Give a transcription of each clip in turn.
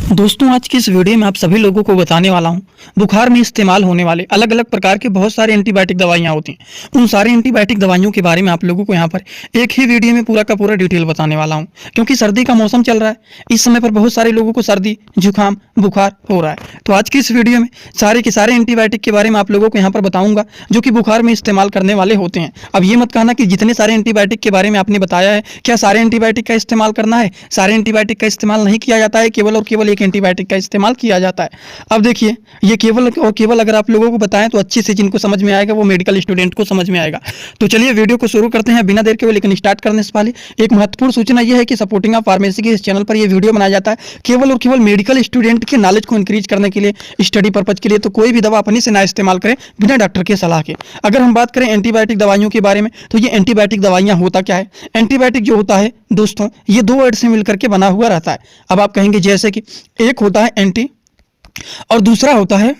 दोस्तों, आज की इस वीडियो में आप सभी लोगों को बताने वाला हूं बुखार में इस्तेमाल होने वाले अलग अलग प्रकार के बहुत सारे एंटीबायोटिक दवाइयां होती हैं। उन सारे एंटीबायोटिक दवाइयों के बारे में आप लोगों को यहां पर एक ही वीडियो में पूरा का पूरा डिटेल बताने वाला हूं, क्योंकि सर्दी का मौसम चल रहा है। इस समय पर बहुत सारे लोगों को सर्दी जुकाम बुखार हो रहा है। तो आज की इस वीडियो में सारे के सारे एंटीबायोटिक के बारे में आप लोगों को यहाँ पर बताऊंगा जो कि बुखार में इस्तेमाल करने वाले होते हैं। अब ये मत कहना कि जितने सारे एंटीबायोटिक के बारे में आपने बताया है क्या सारे एंटीबायोटिक का इस्तेमाल करना है। सारे एंटीबायोटिक का इस्तेमाल नहीं किया जाता है, केवल और केवल एक एंटीबायोटिक का इस्तेमाल किया जाता है। अब देखिए, ये केवल और केवल अगर आप लोगों को बताएं तो अच्छे से जिनको समझ में आएगा वो मेडिकल स्टूडेंट को समझ में आएगा। तो चलिए वीडियो को शुरू करते हैं बिना देर के। लेकिन स्टार्ट करने से पहले एक महत्वपूर्ण सूचना यह है कि सपोर्टिंग ऑफ फार्मेसी के इस चैनल पर यह वीडियो बनाया जाता है केवल और केवल मेडिकल स्टूडेंट के नॉलेज को इंक्रीज करने के लिए, स्टडी पर्पज के लिए। तो कोई भी दवा अपनी से ना इस्तेमाल करें बिना डॉक्टर के सलाह के। अगर हम बात करें एंटीबायोटिक दवाइयों के बारे में तो ये एंटीबायोटिक दवाइयां होता क्या है। एंटीबायोटिक जो होता है दोस्तों, ये दो वर्ड से मिलकर के बना हुआ रहता है। अब आप कहेंगे जैसे कि एक होता है एंटी और दूसरा होता है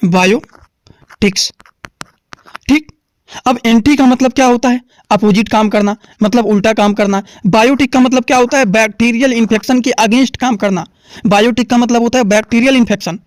बायोटिक्स। ठीक। अब एंटी का मतलब क्या होता है, अपोजिट काम करना, मतलब उल्टा काम करना। बायोटिक का मतलब क्या होता है, बैक्टीरियल इन्फेक्शन के अगेंस्ट काम करना। बायोटिक का मतलब होता है बैक्टीरियल इन्फेक्शन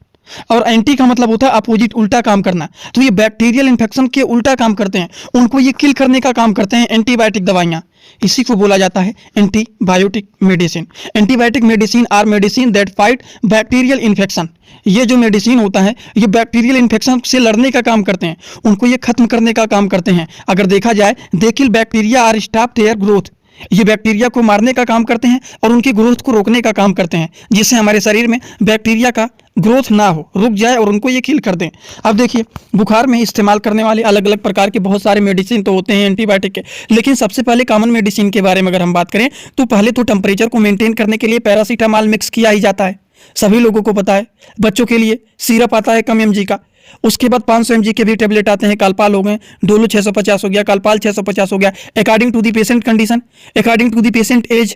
और एंटी का मतलब होता है अपोजिट उल्टा काम करना। तो ये बैक्टीरियल इन्फेक्शन के उल्टा काम करते हैं, उनको ये किल करने का काम करते हैं एंटीबायोटिक दवाइयाँ। इसी को बोला जाता है antibiotic medicine. Antibiotic medicine are medicine that fight bacterial infection. ये जो मेडिसिन होता है ये बैक्टीरियल इन्फेक्शन से लड़ने का काम करते हैं, उनको ये खत्म करने का काम करते हैं। अगर देखा जाए they kill bacteria or stop their growth. ये बैक्टीरिया को मारने का काम करते हैं और उनकी ग्रोथ को रोकने का काम करते हैं, जिससे हमारे शरीर में बैक्टीरिया का ग्रोथ ना हो, रुक जाए और उनको ये किल कर दें। अब देखिए, बुखार में इस्तेमाल करने वाले अलग अलग प्रकार के बहुत सारे मेडिसिन तो होते हैं एंटीबायोटिक के, लेकिन सबसे पहले कॉमन मेडिसिन के बारे में अगर हम बात करें तो पहले तो टेम्परेचर को मेंटेन करने के लिए पैरासीटामॉल मिक्स किया ही जाता है। सभी लोगों को पता है। बच्चों के लिए सिरप आता है कम mg का, उसके बाद 500 mg के भी टेबलेट आते हैं। कालपाल हो गए, डोलो 650 हो गया, कालपाल 650 हो गया। According to the patient condition, according to the patient age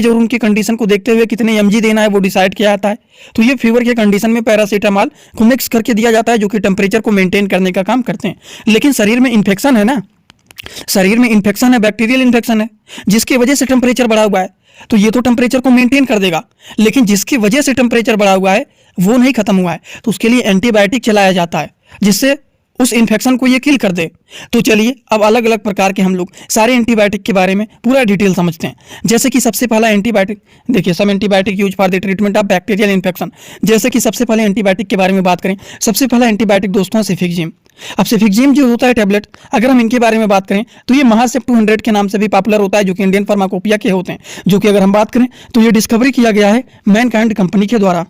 और उनकी कंडीशन को देखते हुए कितने mg देना है वो डिसाइड किया जाता है। तो ये फीवर के कंडीशन में पैरासीटामॉल को मिक्स करके दिया जाता है, जो कि टेम्परेचर को मेंटेन करने का काम करते हैं। लेकिन शरीर में इन्फेक्शन है ना, शरीर में इन्फेक्शन है, बैक्टीरियल इन्फेक्शन है, जिसकी वजह से टेम्परेचर बढ़ा हुआ है। तो ये तो टेम्परेचर को मेंटेन कर देगा, लेकिन जिसकी वजह से टेम्परेचर बढ़ा हुआ है वो नहीं खत्म हुआ है, तो उसके लिए एंटीबायोटिक चलाया जाता है जिससे उस इन्फेक्शन को ये किल कर दे। तो चलिए अब अलग अलग प्रकार के हम लोग सारे एंटीबायोटिक के बारे में पूरा डिटेल समझते हैं। जैसे कि सबसे पहला एंटीबायोटिक, देखिए some antibiotic use for the treatment of bacterial infection. जैसे कि सबसे पहले एंटीबायोटिक के बारे में बात करें, सबसे पहला एंटीबायोटिक दोस्तों सेफिक्जिम। अब सेफिक्जिम जो होता है टैबलेट, अगर हम इनके बारे में बात करें तो ये महासेप 200 के नाम से भी पॉपुलर होता है, जो कि इंडियन फार्माकोपिया के होते हैं, जो कि अगर हम बात करें तो ये डिस्कवरी किया गया है मैनकाइंड कंपनी के द्वारा।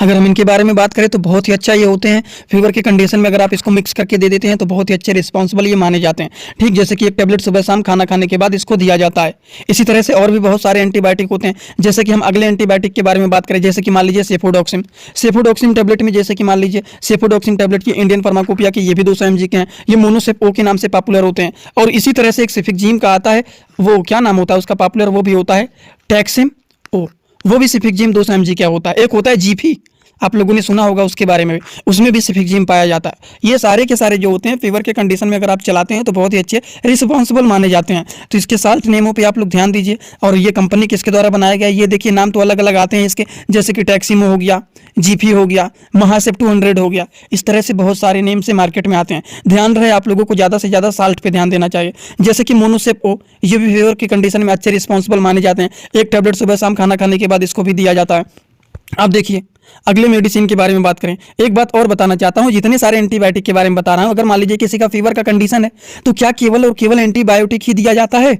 अगर हम इनके बारे में बात करें तो बहुत ही अच्छा ये होते हैं। फीवर के कंडीशन में अगर आप इसको मिक्स करके दे देते हैं तो बहुत ही अच्छे रिस्पॉन्सिबल ये माने जाते हैं। ठीक, जैसे कि एक टैबलेट सुबह शाम खाना खाने के बाद इसको दिया जाता है। इसी तरह से और भी बहुत सारे एंटीबायोटिक होते हैं। जैसे कि हम अगले एंटीबायोटिक के बारे में बात करें, जैसे कि मान लीजिए सेफोडॉक्सिम। सेफोडॉक्सिम टैबलेट में जैसे कि मान लीजिए सेफोडॉक्सिम टैबलेट की इंडियन फार्माकोपिया की ये भी 200 mg के हैं। ये मोनोसेप ओ के नाम से पॉपुलर होते हैं। और इसी तरह से एक सेफिक्जिम का आता है, वो क्या नाम होता है उसका पॉपुलर, वो भी होता है टैक्सिम ओ, वो भी सेफिक्जिम 200 mg क्या होता है। एक होता है जीफी, आप लोगों ने सुना होगा उसके बारे में, उसमें भी सेफिक्जिम पाया जाता है। ये सारे के सारे जो होते हैं फीवर के कंडीशन में अगर आप चलाते हैं तो बहुत ही अच्छे रिस्पॉन्सिबल माने जाते हैं। तो इसके साल्ट नेमों पे आप लोग ध्यान दीजिए। और ये कंपनी किसके द्वारा बनाया गया है, ये देखिए नाम तो अलग अलग आते हैं इसके, जैसे कि टैक्सिमो हो गया, जीपी हो गया, महासेप 200 हो गया। इस तरह से बहुत सारे नेम से मार्केट में आते हैं। ध्यान रहे आप लोगों को ज़्यादा से ज़्यादा साल्ट पे ध्यान देना चाहिए। जैसे कि मोनोसेप ओ, ये भी फीवर की कंडीशन में अच्छे रिस्पॉन्सिबल माने जाते हैं। एक टैबलेट सुबह शाम खाना खाने के बाद इसको भी दिया जाता है। अब देखिए अगले मेडिसिन के बारे में बात करें, एक बात और बताना चाहता हूं, जितने सारे एंटीबायोटिक के बारे में बता रहा हूं, अगर मान लीजिए किसी का फीवर का कंडीशन है तो क्या केवल और केवल एंटीबायोटिक ही दिया जाता है?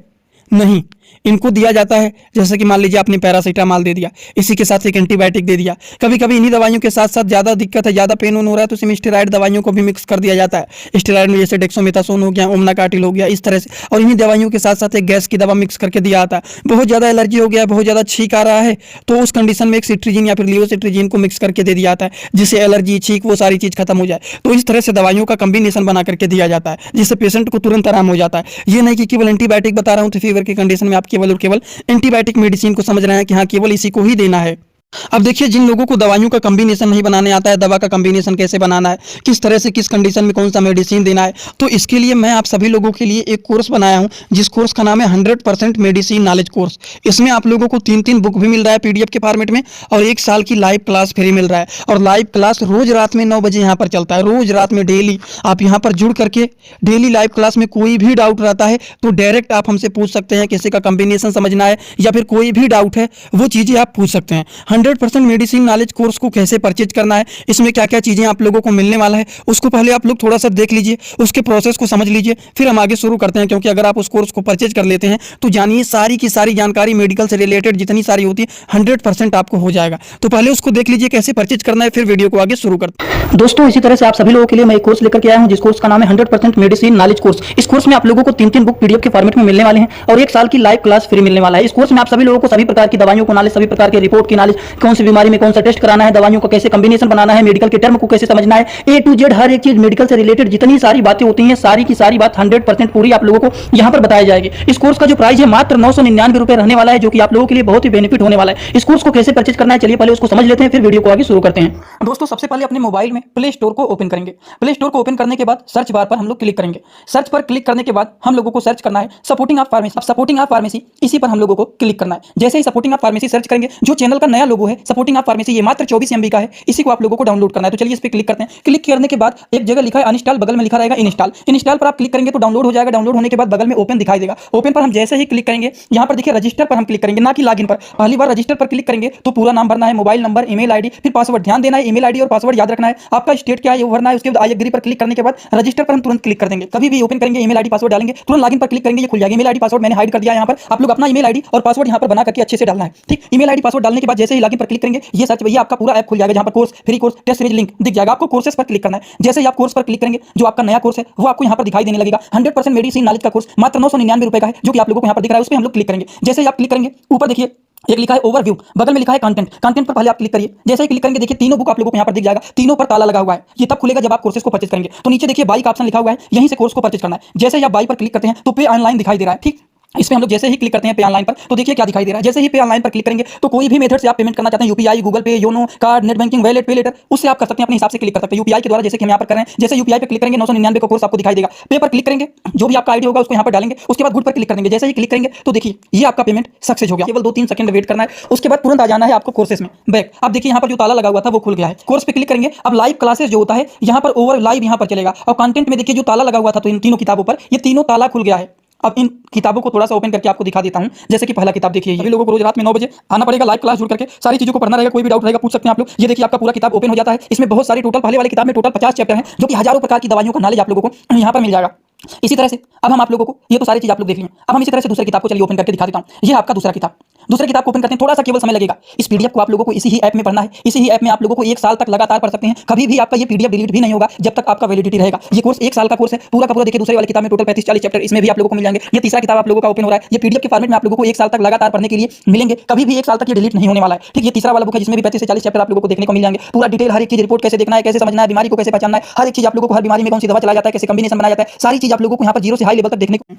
नहीं, इनको दिया जाता है। जैसे कि मान लीजिए आपने पैरासीटामॉल दे दिया, इसी के साथ एक एंटीबायोटिक दे दिया। कभी कभी इन्हीं दवाइयों के साथ साथ ज़्यादा दिक्कत है, ज़्यादा पेन हो रहा है तो इसमें स्टेरॉइड दवाइयों को भी मिक्स कर दिया जाता है। स्टेरॉइड में जैसे डेक्सोमेथासोन हो गया, ओमनाकाटिल हो गया, इस तरह से। और इन्हीं दवाइयों के साथ साथ एक गैस की दवा मिक्स करके दिया जाता है। बहुत ज़्यादा एलर्जी हो गया, बहुत ज़्यादा छींक आ रहा है तो उस कंडीशन में एक सिट्रीजिन या फिर लियोसिट्रीजिन को मिक्स करके दे दिया जाता है, जिससे एलर्जी छींक वो सारी चीज़ खत्म हो जाए। तो इस तरह से दवाइयों का कम्बिनेशन बना करके दिया जाता है, जिससे पेशेंट को तुरंत आराम हो जाता है। ये नहीं कि केवल एंटीबायोटिक बता रहा हूँ तो फीवर की कंडीशन में आप केवल और केवल एंटीबायोटिक मेडिसिन को समझ रहे हैं कि हाँ केवल इसी को ही देना है। अब देखिए, जिन लोगों को दवाइयों का कॉम्बिनेशन नहीं बनाने आता है, दवा का कॉम्बिनेशन कैसे बनाना है, किस तरह से किस कंडीशन में कौन सा मेडिसिन देना है, तो इसके लिए मैं आप सभी लोगों के लिए एक कोर्स बनाया हूं, जिस कोर्स का नाम है 100% मेडिसिन नॉलेज कोर्स। इसमें आप लोगों को 3-3 बुक भी मिल रहा है पीडीएफ के फॉर्मेट में, और 1 साल की लाइव क्लास फ्री मिल रहा है। और लाइव क्लास रोज रात में 9 बजे यहाँ पर चलता है, रोज रात में डेली आप यहाँ पर जुड़ करके डेली लाइव क्लास में कोई भी डाउट रहता है तो डायरेक्ट आप हमसे पूछ सकते हैं। किसी का कॉम्बिनेशन समझना है या फिर कोई भी डाउट है, वो चीज़ें आप पूछ सकते हैं। 100% मेडिसिन नॉलेज कोर्स को कैसे परचेज करना है, इसमें क्या क्या चीजें आप लोगों को मिलने वाला है, उसको पहले आप लोग थोड़ा सा देख लीजिए, उसके प्रोसेस को समझ लीजिए, फिर हम आगे शुरू करते हैं। क्योंकि अगर आप उस कोर्स को परचेज कर लेते हैं तो जानिए सारी की सारी जानकारी मेडिकल से रिलेटेड जितनी सारी होती है 100% आपको हो जाएगा। तो पहले उसको देख लीजिए कैसे परचेज करना है, फिर वीडियो को आगे शुरू करते हैं। दोस्तों, इसी तरह से आप सभी लोगों के लिए मैं एक कोर्स लेकर के आया हूं, जिस कोर्स का नाम है 100% मेडिसिन नॉलेज कोर्स। इस कोर्स में आप लोगों को 3-3 बुक पीडीएफ के फॉर्मेट में मिलने वाले हैं और 1 साल की लाइव क्लास फ्री मिलने वाला है। इस कोर्स में आप सभी लोगों को सभी प्रकार की दवाइयों को नॉलेज, सभी प्रकार के रिपोर्ट की नॉलेज, कौन सी बीमारी में कौन सा टेस्ट कराना है, दवाइयों का कैसे कॉम्बिनेशन बनाना है, मेडिकल के टर्म को कैसे समझना है, ए टू जेड हर एक चीज मेडिकल से रिलेटेड जितनी सारी बातें होती हैं, सारी की सारी बात 100% पूरी आप लोगों को यहां पर बताई जाएगी। इस कोर्स का जो प्राइस है मात्र 999 रुपए रहने वाला है, जो कि आप लोगों के लिए बहुत ही बेनिफिट होने वाला है। इस कोर्स को कैसे परचेज करना है, चलिए पहले उसको समझ लेते हैं, फिर वीडियो को आगे शुरू करते हैं। दोस्तों, सबसे पहले अपने मोबाइल में प्ले स्टोर को ओपन करेंगे। प्ले स्टोर को ओपन करने के बाद सर्च बार पर हम लोग क्लिक करेंगे। सर्च पर क्लिक करने के बाद हम लोगों को सर्च करना है सपोर्टिंग ऑफ फार्मेसी। अब सपोर्टिंग ऑफ फार्मेसी इसी पर हम लोगों को क्लिक करना है। जैसे ही सपोर्टिंग ऑफ फार्मेसी सर्च करेंगे, जो चैनल का नया लोगो है सपोर्टिंग ऑफ फार्मेसी, ये मात्र 24 MB का है, इसी को आप लोगों को डाउनलोड करना है। तो चलिए इस पर क्लिक करते हैं। क्लिक करने के बाद एक जगह लिखा है अनइंस्टॉल, बगल में लिखा रहेगा इंस्टॉल। इंस्टॉल पर आप क्लिक करेंगे तो डाउनलोड हो जाएगा। डाउनलोड होने के बाद बगल में ओपन दिखाई देगा। ओपन पर हम जैसे ही क्लिक करेंगे, यहाँ पर देखिए रजिस्टर पर हम क्लिक करेंगे, ना कि लॉगिन पर। पहली बार रजिस्टर पर क्लिक करेंगे तो पूरा नाम भरना है, मोबाइल नंबर, ईमेल आईडी, फिर पासवर्ड। ध्यान देना है, ईमेल आईडी और पासवर्ड याद रखना है। आपका स्टेट क्या है वो भरना है। उसके बाद आई एग्री पर क्लिक करने के बाद रजिस्टर पर हम तुरंत क्लिक कर देंगे। कभी भी ओपन करेंगे, ईमेल आईडी पासवर्ड डालेंगे, तुरंत लॉगिन पर क्लिक करेंगे, ये खुल जाएगा। ईमेल आईडी पासवर्ड मैंने हाइड कर दिया है यहाँ पर। आप लोग अपना ईमेल आईडी और पासवर्ड यहाँ पर बना करके अच्छे से डालना है, ठीक। ईमेल आईडी पासवर्ड डालने के बाद जैसे ही लॉगिन पर क्लिक करेंगे, ये सर्च भैया आपका पूरा ऐप खुल जाएगा, जहाँ पर course, free course, test series link दिख जाएगा। आपको कोर्सेस पर क्लिक करना है। जैसे ही आप कोर्स पर क्लिक करेंगे, जो आपका नया कोर्स है वो आपको यहाँ पर दिखाई देने लगेगा। 100% मेडिसिन नॉलेज का कोर्स मात्र 999 रुपए का है, जो कि आप लोगों को यहाँ पर दिख रहा है। उस पर हम लोग क्लिक करेंगे। जैसे ही आप क्लिक करेंगे, ऊपर देखिए एक लिखा है ओवरव्यू, बगल में लिखा है कंटेंट। कंटेंट पर पहले आप क्लिक करिए। जैसे ही क्लिक करेंगे, देखिए तीनों बुक आप लोगों को यहाँ पर दिख जाएगा। तीनों पर ताला लगा हुआ है। ये तब खुलेगा जब आप कोर्सेज को परचेज करेंगे। तो नीचे देखिए बाई का ऑप्शन लिखा हुआ है, यहीं से कोर्स को परचेज करना है। जैसे ही आप बाई पर क्लिक करते हैं तो पे ऑनलाइन दिखाई दे रहा है, ठीक। इसमें हम लोग जैसे ही क्लिक करते हैं पे ऑनलाइन पर, तो देखिए क्या दिखाई दे रहा है। जैसे ही पे ऑनलाइन पर क्लिक करेंगे तो कोई भी मेथड से आप पेमेंट करना चाहते हैं, यूपीआई, गूगल पे, YONO, card, net banking, wallet, पे लेटर, उससे आप कर सकते हैं, अपने हिसाब से क्लिक कर सकते हैं। यूपीआई के द्वारा जैसे कि हम यहाँ पर कर रहे हैं। जैसे यूपीआई पे क्लिक करेंगे 999 का कोर्स आपको दिखाई देगा। पे पर क्लिक करेंगे, जो भी आपका आईडी होगा उसको यहाँ पर डालेंगे। उसके बाद गुड पर क्लिक करेंगे। जैसे ही क्लिक करेंगे तो देखिए ये आपका पेमेंट सक्सेस हो गया। केवल 2-3 सेकंड वेट करना है, उसके बाद तुरंत आ जाना है आपको कोर्सेस में बैक। अब देखिए यहाँ पर जो ताला लगा हुआ था वो खुल गया है। कोर्स पे क्लिक करेंगे। अब लाइव क्लासेस जो होता है यहाँ पर ओवर लाइव यहाँ पर चलेगा। और कंटेंट में देखिए जो ताला लगा हुआ था, तो इन तीनों किताबों पर ये तीनों ताला खुल गया है। अब इन किताबों को थोड़ा सा ओपन करके आपको दिखा देता हूं। जैसे कि पहला किताब देखिए, सभी लोगों को रोज रात में 9 बजे आना पड़ेगा, लाइव क्लास जुड़ करके सारी चीजों को पढ़ना रहेगा। कोई भी डाउट रहेगा पूछ सकते हैं आप लोग। ये देखिए आपका पूरा किताब ओपन हो जाता है। इसमें बहुत सारी टोटल, पहले वाली किताब में टोटल 50 चैप्टर हैं, जो कि हजारों प्रकार की दवाइयों का नॉलेज आप लोगों को यहाँ पर मिल जाएगा। इसी तरह से अब हम आप लोगों को ये तो सारी चीज आप लोग देख लिए। अब हम इसी तरह से दूसरी किताब को चलिए ओपन करके दिखा देता हूं। ये आपका दूसरा किताब। दूसरे किताब को ओपन करते हैं, थोड़ा सा केवल समय लगेगा। इस पीडीएफ को आप लोगों को इसी ही ऐप में पढ़ना है। इसी ही ऐप में आप लोगों को 1 साल तक लगातार पढ़ सकते हैं। कभी भी आपका ये पीडीएफ डिलीट भी नहीं होगा जब तक आपका वैलिडिटी रहेगा। ये कोर्स 1 साल का कोर्स है, पूरा का पूरा। देखिए दूसरे वाली किताब में टोटल 35-40 चैप्टर इसमें भी आप लोगों को मिल जाएंगे। ये तीसरा किताब आप लोगों का ओपन हो रहा है। ये पीडीएफ के फॉर्मेट में आप लोगों को 1 साल तक लगातार पढ़ने के लिए मिलेंगे। कभी भी 1 साल तक ये डिलीट नहीं होने वाला है, ठीक। ये तीसरा वाला बुक है, जिसमें भी 35 से 40 चैप्टर आप लोगों को देखने को मिल जाएंगे। पूरा डिटेल, हर एक चीज, रिपोर्ट कैसे देखना है, कैसे समझना है, बीमारी को कैसे पहचानना है, हर एक चीज आप लोगों को, हर बीमारी में कौन सी दवा चलाया जाता है, कैसे कॉम्बिनेशन बनाया जाता है, सारी चीज आप लोगों को यहाँ पर 0 से हाई लेवल तक देखने को।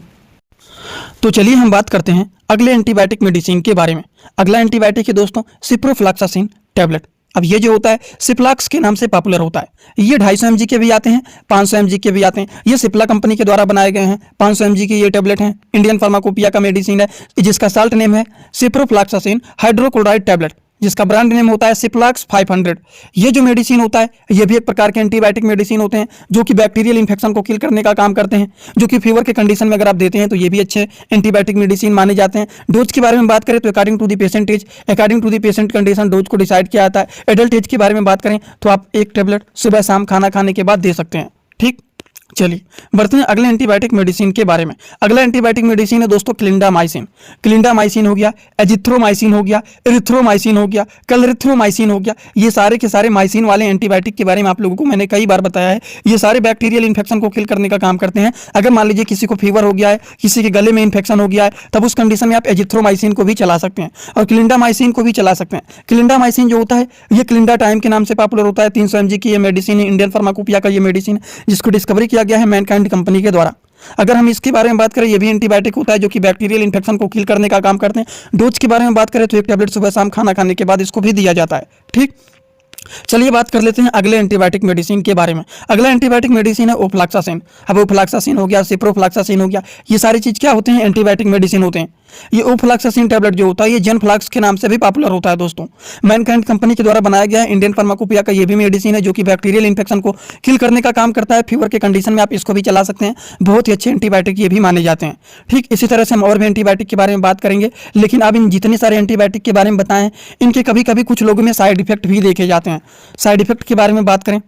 तो चलिए हम बात करते हैं अगले एंटीबायोटिक मेडिसिन के बारे में। अगला एंटीबायोटिक है दोस्तों सिप्रोफ्लॉक्सासिन टैबलेट। अब ये जो होता है सिप्लाक्स के नाम से पॉपुलर होता है। ये 250 mg के भी आते हैं, 500 mg के भी आते हैं। ये सिप्ला कंपनी के द्वारा बनाए गए हैं। 500 mg के ये टैबलेट हैं। इंडियन फार्माकोपिया का मेडिसिन है, जिसका साल्ट नेम है सिप्रोफ्लॉक्सासिन हाइड्रोक्लोराइड टैबलेट, जिसका ब्रांड नेम होता है सिप्लाक्स 500। ये जो मेडिसिन होता है ये भी एक प्रकार के एंटीबायोटिक मेडिसिन होते हैं, जो कि बैक्टीरियल इन्फेक्शन को किल करने का काम करते हैं, जो कि फीवर के कंडीशन में अगर आप देते हैं तो ये भी अच्छे एंटीबायोटिक मेडिसिन माने जाते हैं। डोज के बारे में बात करें तो according to the patient age, according to the patient condition dose को डिसाइड किया जाता है। एडल्ट एज के बारे में बात करें तो आप 1 टैबलेट सुबह शाम खाना खाने के बाद दे सकते हैं, ठीक। चलिए बढ़ते हैं अगले एंटीबायोटिक मेडिसिन के बारे में। अगला एंटीबायोटिक मेडिसिन है दोस्तों क्लिंडामाइसिन। क्लिंडामाइसिन हो गया, एजिथ्रोमाइसिन हो गया, इरिथ्रोमाइसिन हो गया, क्लरिथ्रोमाइसिन हो गया। ये सारे के सारे माइसिन वाले एंटीबायोटिक के बारे में आप लोगों को मैंने कई बार बताया है। ये सारे बैक्टीरियल इन्फेक्शन को किल करने का काम करते हैं। अगर मान लीजिए किसी को फीवर हो गया है, किसी के गले में इन्फेक्शन हो गया है, तब उस कंडीशन में आप एजिथ्रोमाइसिन को भी चला सकते हैं और क्लिंडामाइसिन को भी चला सकते हैं। क्लिंडामाइसिन जो होता है ये क्लिंडा टाइम के नाम से पॉपुलर होता है। 300 mg की ये मेडिसिन है, इंडियन फार्माकोपिया का ये मेडिसिन, जिसको डिस्कवरी किया गया है मैनकाइंड कंपनी के द्वारा। अगर हम इसके बारे में बात करें, ये भी एंटीबायोटिक होता है जो कि बैक्टीरियल इन्फेक्शन को किल करने का काम करते हैं। डोज के बारे में बात करें तो 1 टैबलेट सुबह शाम खाना खाने के बाद इसको भी दिया जाता है। ठीक, चलिए बात कर लेते हैं अगले एंटीबायोटिक मेडिसिन के बारे में। अगला एंटीबायोटिक मेडिसिन है ओफ्लैक्सासिन। अब ओफ्लैक्सासिन हो गया, सिप्रोफ्लैक्सासिन हो गया, ये सारी चीज़ क्या होते हैं? एंटीबायोटिक मेडिसिन होते हैं। ये ओफ्लैक्सासिन टैबलेट जो होता है ये जनफ्लैक्स के नाम से भी पॉपुलर होता है दोस्तों। मैनकाइंड कंपनी के द्वारा बनाया गया है। इंडियन फार्माकोपिया का ये भी मेडिसिन है जो कि बैक्टीरियल इन्फेक्शन को किल करने का काम करता है। फीवर के कंडीशन में आप इसको भी चला सकते हैं। बहुत ही अच्छे एंटीबायोटिक ये भी माने जाते हैं। ठीक, इसी तरह से हम और भी एंटीबायोटिक के बारे में बात करेंगे, लेकिन अब इन जितने सारे एंटीबायोटिक के बारे में बताएं, इनके कभी कभी कुछ लोगों में साइड इफेक्ट भी देखे जाते हैं। साइड इफेक्ट के बारे में बात करें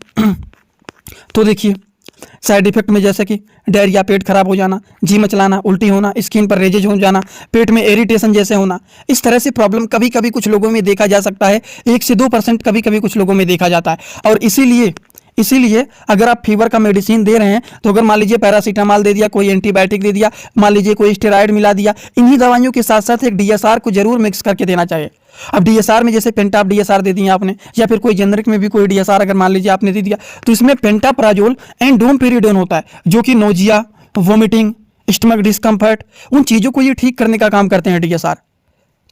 तो देखिए, साइड इफेक्ट में जैसे कि डायरिया, पेट खराब हो जाना, जी मचलाना, उल्टी होना, स्किन पर रेजेज हो जाना, पेट में इरिटेशन जैसे होना, इस तरह से प्रॉब्लम कभी कभी कुछ लोगों में देखा जा सकता है। 1 से 2% कभी कभी कुछ लोगों में देखा जाता है। और इसीलिए अगर आप फीवर का मेडिसिन दे रहे हैं तो अगर मान लीजिए पैरासीटामॉल दे दिया, कोई एंटीबायोटिक दे दिया, मान लीजिए कोई स्टेरॉइड मिला दिया, इन्हीं दवाइयों के साथ साथ एक डीएसआर को जरूर मिक्स करके देना चाहिए। अब डीएसआर में जैसे पेंटाप डीएसआर दे दिया आपने, या फिर कोई जेनरिक में भी कोई डीएसआर अगर मान लीजिए आपने दे दिया, तो इसमें पेंटाप्राजोल एंड डोमपेरिडोन होता है जो कि नोजिया, वोमिटिंग, स्टमक डिस्कम्फर्ट, उन चीज़ों को ये ठीक करने का काम करते हैं डीएसआर।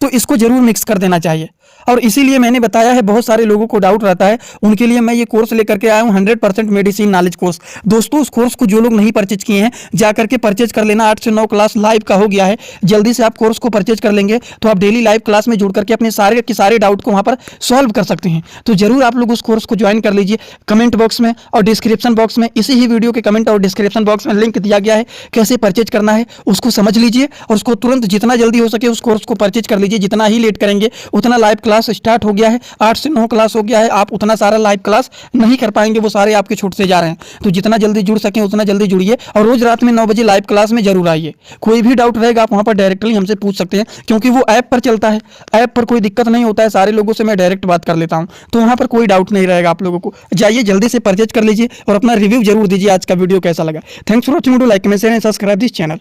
तो इसको जरूर मिक्स कर देना चाहिए। और इसीलिए मैंने बताया है, बहुत सारे लोगों को डाउट रहता है, उनके लिए मैं ये कोर्स लेकर के आया हूँ 100% मेडिसिन नॉलेज कोर्स। दोस्तों, उस कोर्स को जो लोग नहीं परचेज किए हैं जाकर के परचेज कर लेना। 8 से 9 क्लास लाइव का हो गया है। जल्दी से आप कोर्स को परचेज कर लेंगे तो आप डेली लाइव क्लास में जुड़ करके अपने सारे के सारे डाउट को वहाँ पर सॉल्व कर सकते हैं। तो जरूर आप लोग उस कोर्स को ज्वाइन कर लीजिए। कमेंट बॉक्स में और डिस्क्रिप्शन बॉक्स में, इसी ही वीडियो के कमेंट और डिस्क्रिप्शन बॉक्स में लिंक दिया गया है, कैसे परचेज करना है उसको समझ लीजिए और उसको तुरंत जितना जल्दी हो सके उस कोर्स को परचेज कर लीजिए। जितना ही लेट करेंगे उतना लाइव क्लास स्टार्ट हो गया है। 8 से 9 क्लास हो गया है। आप उतना सारा लाइव क्लास नहीं कर पाएंगे, वो सारे आपके छूटते जा रहे हैं। तो जितना जल्दी जुड़ सकें उतना जल्दी जुड़िए और रोज रात में 9 बजे लाइव क्लास में जरूर आइए। कोई भी डाउट रहेगा आप वहां पर डायरेक्टली हमसे पूछ सकते हैं, क्योंकि वो ऐप पर चलता है। ऐप पर कोई दिक्कत नहीं होता है, सारे लोगों से मैं डायरेक्ट बात कर लेता हूं, तो वहां पर कोई डाउट नहीं रहेगा आप लोगों को। जाइए जल्दी से परचेज कर लीजिए और अपना रिव्यू जरूर दीजिए आज का वीडियो कैसा लगा। Thanks for watching. Like, comment, share and subscribe this channel.